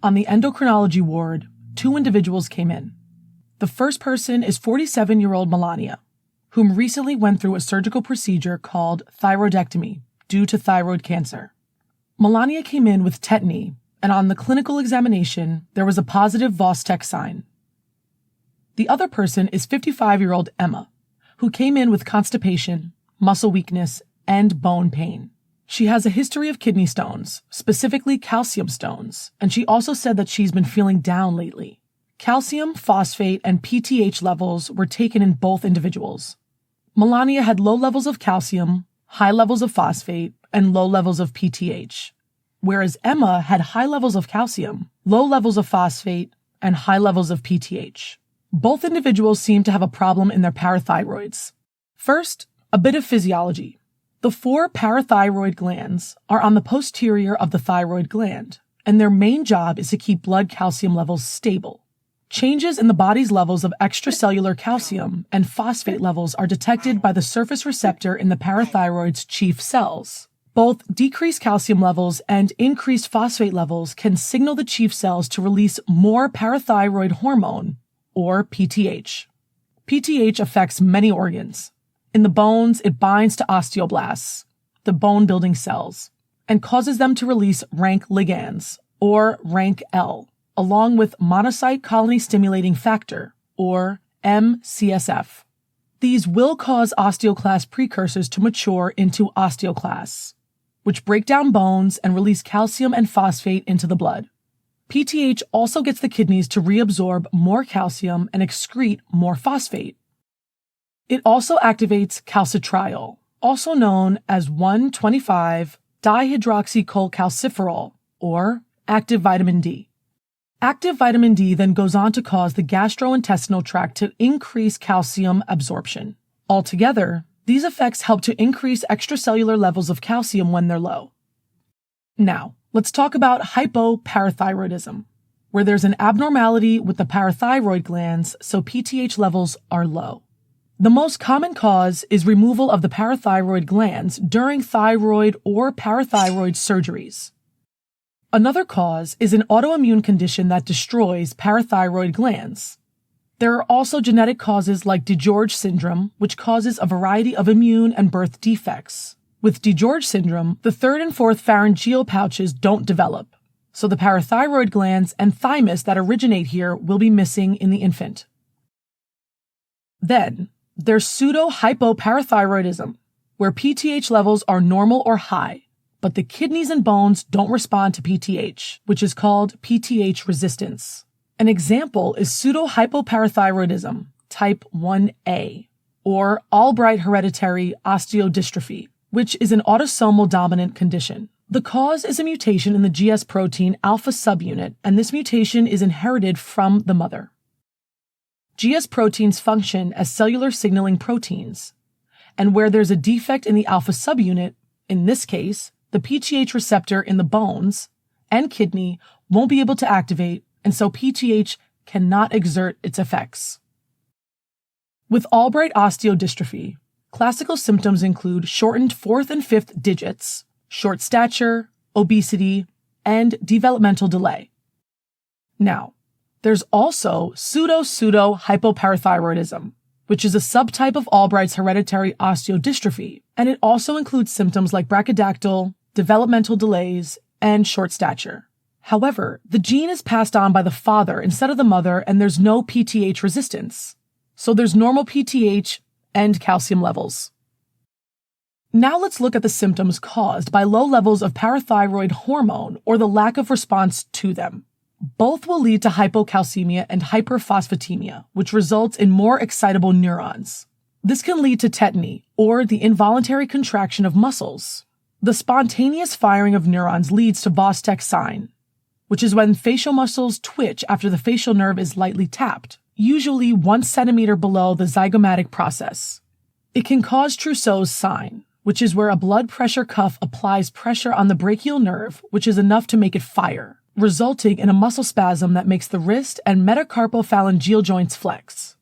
On the endocrinology ward, 2 individuals came in. The first person is 47-year-old Melania, whom recently went through a surgical procedure called thyroidectomy due to thyroid cancer. Melania came in with tetany, and on the clinical examination, there was a positive Vostek sign. The other person is 55-year-old Emma, who came in with constipation, muscle weakness, and bone pain. She has a history of kidney stones, specifically calcium stones, and she also said that she's been feeling down lately. Calcium, phosphate, and PTH levels were taken in both individuals. Melania had low levels of calcium, high levels of phosphate, and low levels of PTH, whereas Emma had high levels of calcium, low levels of phosphate, and high levels of PTH. Both individuals seem to have a problem in their parathyroids. First, a bit of physiology. The 4 parathyroid glands are on the posterior of the thyroid gland, and their main job is to keep blood calcium levels stable. Changes in the body's levels of extracellular calcium and phosphate levels are detected by the surface receptor in the parathyroid's chief cells. Both decreased calcium levels and increased phosphate levels can signal the chief cells to release more parathyroid hormone, or PTH. PTH affects many organs. In the bones, it binds to osteoblasts, the bone-building cells, and causes them to release rank ligands, or rank L, along with monocyte colony stimulating factor, or MCSF. These will cause osteoclast precursors to mature into osteoclasts, which break down bones and release calcium and phosphate into the blood. PTH also gets the kidneys to reabsorb more calcium and excrete more phosphate. It also activates calcitriol, also known as 1,25-dihydroxycholecalciferol, or active vitamin D. Active vitamin D then goes on to cause the gastrointestinal tract to increase calcium absorption. Altogether, these effects help to increase extracellular levels of calcium when they're low. Now, let's talk about hypoparathyroidism, where there's an abnormality with the parathyroid glands, so PTH levels are low. The most common cause is removal of the parathyroid glands during thyroid or parathyroid surgeries. Another cause is an autoimmune condition that destroys parathyroid glands. There are also genetic causes like DiGeorge syndrome, which causes a variety of immune and birth defects. With DiGeorge syndrome, the 3rd and 4th pharyngeal pouches don't develop, so the parathyroid glands and thymus that originate here will be missing in the infant. Then, there's pseudo-hypoparathyroidism, where PTH levels are normal or high, but the kidneys and bones don't respond to PTH, which is called PTH resistance. An example is pseudo-hypoparathyroidism, type 1A, or Albright hereditary osteodystrophy, which is an autosomal dominant condition. The cause is a mutation in the GS protein alpha subunit, and this mutation is inherited from the mother. GS proteins function as cellular signaling proteins, and where there's a defect in the alpha subunit, in this case, the PTH receptor in the bones and kidney won't be able to activate, and so PTH cannot exert its effects. With Albright osteodystrophy, classical symptoms include shortened 4th and 5th digits, short stature, obesity, and developmental delay. Now, there's also pseudo-hypoparathyroidism, which is a subtype of Albright's hereditary osteodystrophy, and it also includes symptoms like brachydactyl, developmental delays, and short stature. However, the gene is passed on by the father instead of the mother, and there's no PTH resistance. So there's normal PTH and calcium levels. Now let's look at the symptoms caused by low levels of parathyroid hormone or the lack of response to them. Both will lead to hypocalcemia and hyperphosphatemia, which results in more excitable neurons. This can lead to tetany, or the involuntary contraction of muscles. The spontaneous firing of neurons leads to Vostek sign, which is when facial muscles twitch after the facial nerve is lightly tapped, usually 1 centimeter below the zygomatic process. It can cause Trousseau's sign, which is where a blood pressure cuff applies pressure on the brachial nerve, which is enough to make it fire, resulting in a muscle spasm that makes the wrist and metacarpophalangeal joints flex.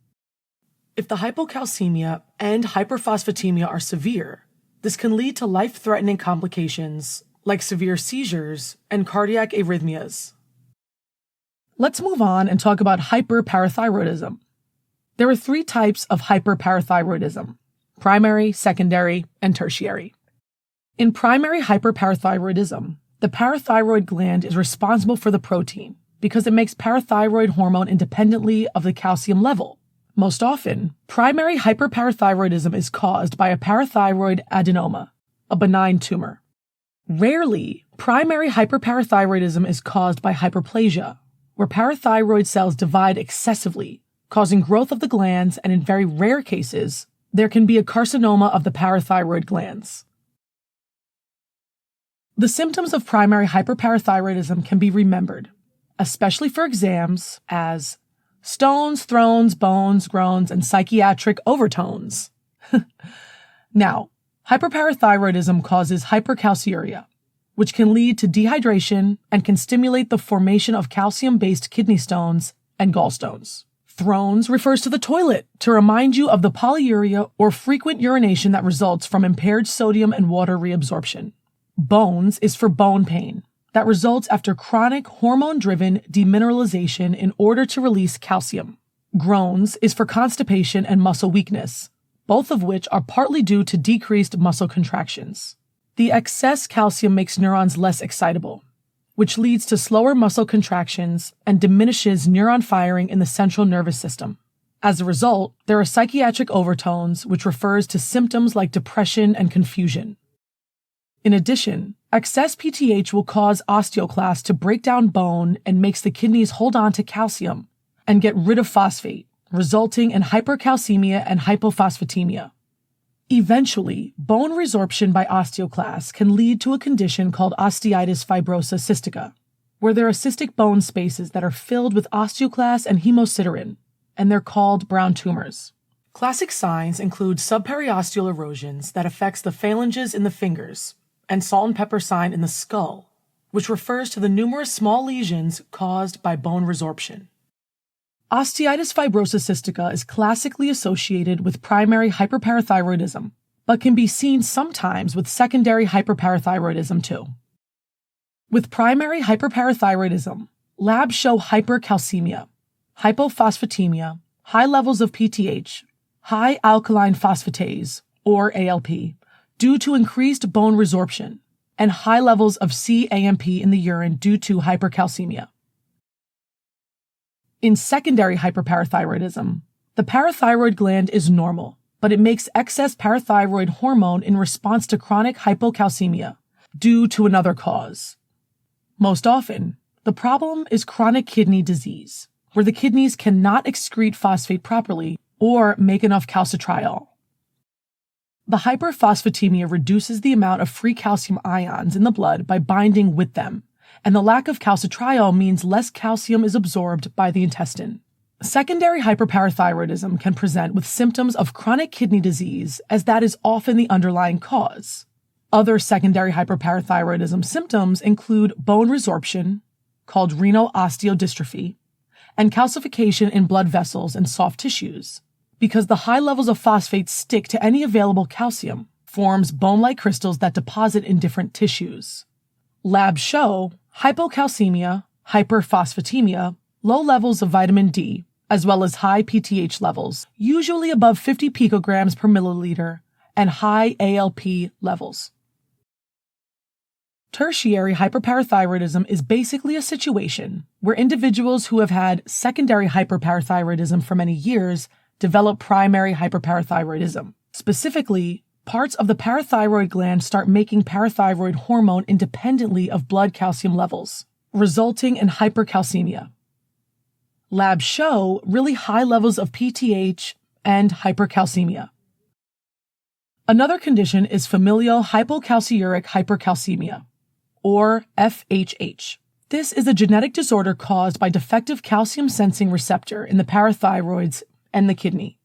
If the hypocalcemia and hyperphosphatemia are severe, this can lead to life-threatening complications like severe seizures and cardiac arrhythmias. Let's move on and talk about hyperparathyroidism. There are 3 types of hyperparathyroidism: primary, secondary, and tertiary. In primary hyperparathyroidism, the parathyroid gland is responsible for the protein because it makes parathyroid hormone independently of the calcium level. Most often, primary hyperparathyroidism is caused by a parathyroid adenoma, a benign tumor. Rarely, primary hyperparathyroidism is caused by hyperplasia, where parathyroid cells divide excessively, causing growth of the glands, and in very rare cases, there can be a carcinoma of the parathyroid glands. The symptoms of primary hyperparathyroidism can be remembered, especially for exams, as stones, thrones, bones, groans, and psychiatric overtones. Now, hyperparathyroidism causes hypercalciuria, which can lead to dehydration and can stimulate the formation of calcium-based kidney stones and gallstones. Thrones refers to the toilet to remind you of the polyuria or frequent urination that results from impaired sodium and water reabsorption. Bones is for bone pain that results after chronic hormone-driven demineralization in order to release calcium. Groans is for constipation and muscle weakness, both of which are partly due to decreased muscle contractions. The excess calcium makes neurons less excitable, which leads to slower muscle contractions and diminishes neuron firing in the central nervous system. As a result, there are psychiatric overtones, which refers to symptoms like depression and confusion. In addition, excess PTH will cause osteoclasts to break down bone and makes the kidneys hold on to calcium and get rid of phosphate, resulting in hypercalcemia and hypophosphatemia. Eventually, bone resorption by osteoclasts can lead to a condition called osteitis fibrosa cystica, where there are cystic bone spaces that are filled with osteoclasts and hemosiderin, and they're called brown tumors. Classic signs include subperiosteal erosions that affects the phalanges in the fingers, and salt and pepper sign in the skull, which refers to the numerous small lesions caused by bone resorption. Osteitis fibrosa cystica is classically associated with primary hyperparathyroidism, but can be seen sometimes with secondary hyperparathyroidism too. With primary hyperparathyroidism, labs show hypercalcemia, hypophosphatemia, high levels of PTH, high alkaline phosphatase, or ALP, due to increased bone resorption, and high levels of cAMP in the urine due to hypercalcemia. In secondary hyperparathyroidism, the parathyroid gland is normal, but it makes excess parathyroid hormone in response to chronic hypocalcemia due to another cause. Most often, the problem is chronic kidney disease, where the kidneys cannot excrete phosphate properly or make enough calcitriol. The hyperphosphatemia reduces the amount of free calcium ions in the blood by binding with them, and the lack of calcitriol means less calcium is absorbed by the intestine. Secondary hyperparathyroidism can present with symptoms of chronic kidney disease, as that is often the underlying cause. Other secondary hyperparathyroidism symptoms include bone resorption, called renal osteodystrophy, and calcification in blood vessels and soft tissues, because the high levels of phosphate stick to any available calcium, forms bone-like crystals that deposit in different tissues. Labs show hypocalcemia, hyperphosphatemia, low levels of vitamin D, as well as high PTH levels, usually above 50 picograms per milliliter, and high ALP levels. Tertiary hyperparathyroidism is basically a situation where individuals who have had secondary hyperparathyroidism for many years develop primary hyperparathyroidism. Specifically, parts of the parathyroid gland start making parathyroid hormone independently of blood calcium levels, resulting in hypercalcemia. Labs show really high levels of PTH and hypercalcemia. Another condition is familial hypocalciuric hypercalcemia, or FHH. This is a genetic disorder caused by defective calcium-sensing receptor in the parathyroids and the kidney.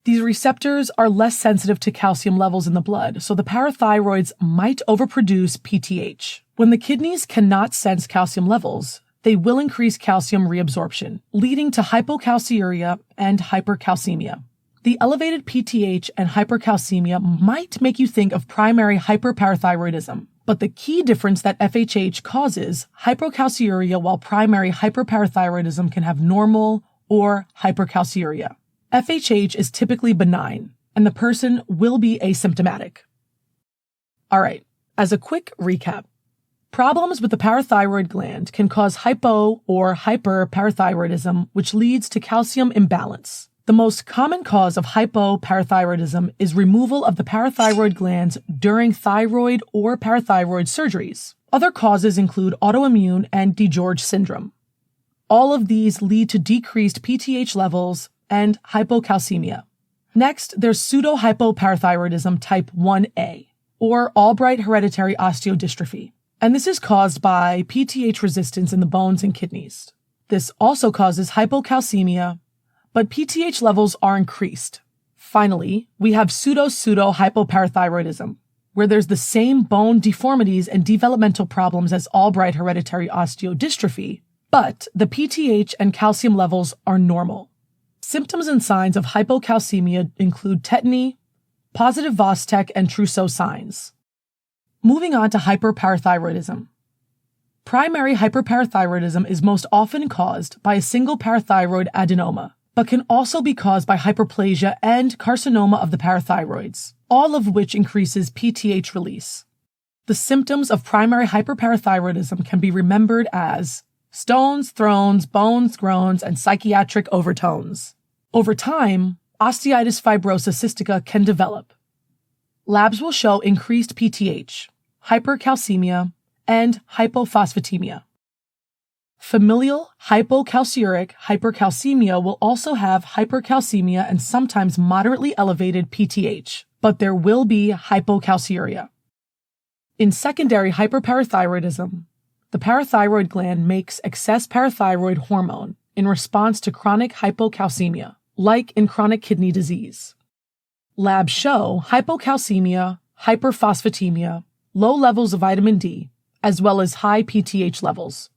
These receptors are less sensitive to calcium levels in the blood, so the parathyroids might overproduce PTH. When the kidneys cannot sense calcium levels, they will increase calcium reabsorption, leading to hypocalciuria and hypercalcemia. The elevated PTH and hypercalcemia might make you think of primary hyperparathyroidism, But the key difference that FHH causes hypocalciuria, while primary hyperparathyroidism can have normal or hypercalciuria. FHH is typically benign, and the person will be asymptomatic. All right, as a quick recap, problems with the parathyroid gland can cause hypo or hyperparathyroidism, which leads to calcium imbalance. The most common cause of hypoparathyroidism is removal of the parathyroid glands during thyroid or parathyroid surgeries. Other causes include autoimmune and DiGeorge syndrome. All of these lead to decreased PTH levels and hypocalcemia. Next, there's pseudohypoparathyroidism type 1A, or Albright hereditary osteodystrophy, and this is caused by PTH resistance in the bones and kidneys. This also causes hypocalcemia, but PTH levels are increased. Finally, we have pseudo-hypoparathyroidism, where there's the same bone deformities and developmental problems as Albright hereditary osteodystrophy, but the PTH and calcium levels are normal. Symptoms and signs of hypocalcemia include tetany, positive Vostek, and Trousseau signs. Moving on to hyperparathyroidism. Primary hyperparathyroidism is most often caused by a single parathyroid adenoma, but can also be caused by hyperplasia and carcinoma of the parathyroids, all of which increases PTH release. The symptoms of primary hyperparathyroidism can be remembered as stones, thrones, bones, groans, and psychiatric overtones. Over time, osteitis fibrosa cystica can develop. Labs will show increased PTH, hypercalcemia, and hypophosphatemia. Familial hypocalciuric hypercalcemia will also have hypercalcemia and sometimes moderately elevated PTH, but there will be hypocalciuria. In secondary hyperparathyroidism, the parathyroid gland makes excess parathyroid hormone in response to chronic hypocalcemia, like in chronic kidney disease. Labs show hypocalcemia, hyperphosphatemia, low levels of vitamin D, as well as high PTH levels.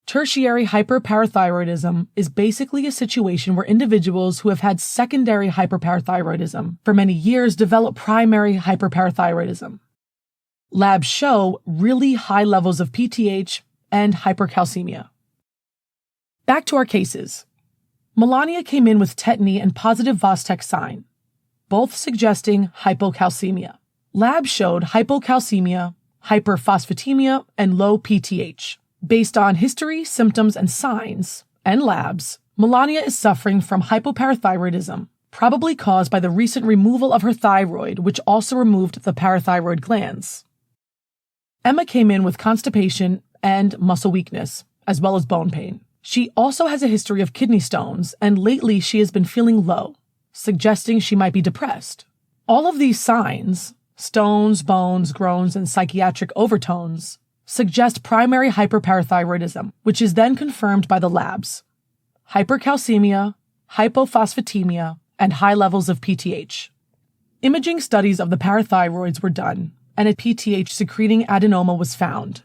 Tertiary hyperparathyroidism is basically a situation where individuals who have had secondary hyperparathyroidism for many years develop primary hyperparathyroidism. Labs show really high levels of PTH and hypercalcemia. Back to our cases. Melania came in with tetany and positive Vostek sign, both suggesting hypocalcemia. Labs showed hypocalcemia, hyperphosphatemia, and low PTH. Based on history, symptoms, and signs, and labs, Melania is suffering from hypoparathyroidism, probably caused by the recent removal of her thyroid, which also removed the parathyroid glands. Emma came in with constipation and muscle weakness, as well as bone pain. She also has a history of kidney stones, and lately she has been feeling low, suggesting she might be depressed. All of these signs, stones, bones, groans, and psychiatric overtones, suggest primary hyperparathyroidism, which is then confirmed by the labs: hypercalcemia, hypophosphatemia, and high levels of PTH. Imaging studies of the parathyroids were done, and a PTH-secreting adenoma was found.